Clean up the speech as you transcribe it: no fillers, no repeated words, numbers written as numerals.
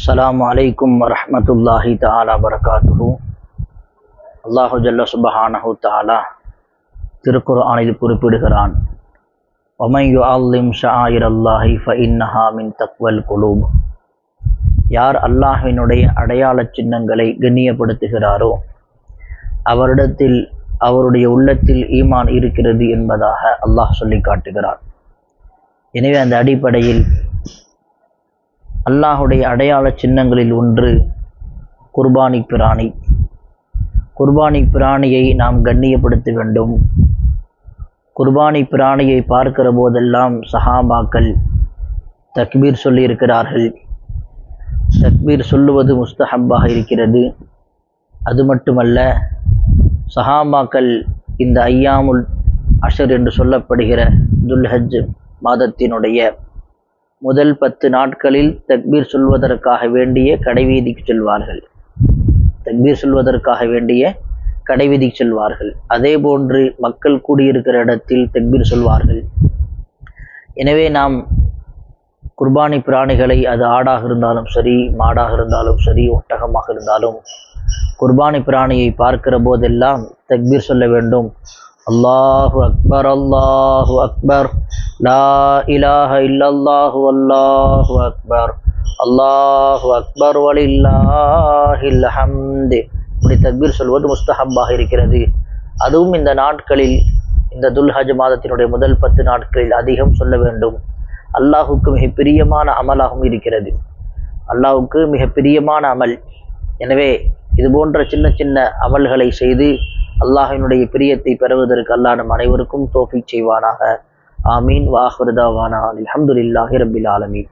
அஸ்ஸலாமு அலைக்கும் வரஹ்மத்துல்லாஹி தஆலா பரகாத்துஹு. அல்லாஹு ஜல்ல சுப்ஹானஹு தஆலா திருக்குர்ஆனில் குறிப்பிடுகிறான், வமன் யுஅல்லிம் ஷஆயிரல்லாஹி ஃபஇன்னஹா மின் தக்வல் குலூப். யார் அல்லாஹ்வினுடைய அடையாள சின்னங்களை கண்ணியப்படுத்துகிறாரோ அவரிடத்தில் அவருடைய உள்ளத்தில் ஈமான் இருக்கிறது என்பதாக அல்லாஹ் சொல்லி காட்டுகிறார். எனவே அந்த அடிப்படையில் அல்லாஹுடைய அடையாள சின்னங்களில் ஒன்று குர்பானி பிராணி. குர்பானி பிராணியை நாம் கண்ணியப்படுத்த வேண்டும். குர்பானி பிராணியை பார்க்கிற போதெல்லாம் சஹாபாக்கள் தக்பீர் சொல்லி இருக்கிறார்கள். தக்பீர் சொல்லுவது முஸ்தஹப்பாக இருக்கிறது. அது மட்டுமல்ல, சஹாபாக்கள் இந்த ஐயாமுல் அஷர் என்று சொல்லப்படுகிற துல்ஹஜ் மாதத்தினுடைய முதல் 10 நாட்களில் தக்பீர் சொல்வதற்காக வேண்டிய கடைவீதிக்கு செல்வார்கள். தக்பீர் சொல்வதற்காக வேண்டிய கடைவீதிக்கு செல்வார்கள். அதே போன்று மக்கள் கூடியிருக்கிற இடத்தில் தக்பீர் சொல்வார்கள். எனவே நாம் குர்பானி பிராணிகளை, அது ஆடாக இருந்தாலும் சரி, மாடாக இருந்தாலும் சரி, ஒட்டகமாக இருந்தாலும், குர்பானி பிராணியை பார்க்கிற போதெல்லாம் தக்பீர் சொல்ல வேண்டும். அல்லாஹு அக்பர், அல்லாஹு அக்பர், லா இலாஹ இல்லல்லாஹு அல்லாஹு அக்பர், அல்லாஹு அக்பர் வலில்லாஹில் ஹம்து. இப்படி தக்பீர் சொல்வது முஸ்தஹப்பாக இருக்கிறது. அதுவும் இந்த நாட்களில், இந்த துல்ஹஜ் மாதத்தினுடைய முதல் 10 நாட்களில் அதிகம் சொல்ல வேண்டும். அல்லாஹுக்கு மிக பிரியமான அமலாகவும் இருக்கிறது. அல்லாஹுக்கு மிக பிரியமான அமல். எனவே இது போன்ற சின்ன சின்ன அமல்களை செய்து அல்லாஹினுடைய பிரியத்தை பெறுவதற்கு அல்லாஹ் நம் அனைவருக்கும் தௌஃபீக் செய்வானாக. ஆமீன். வ ஆகிரு தஅவானா அல்ஹம்துலில்லாஹி ரப்பில் ஆலமீன்.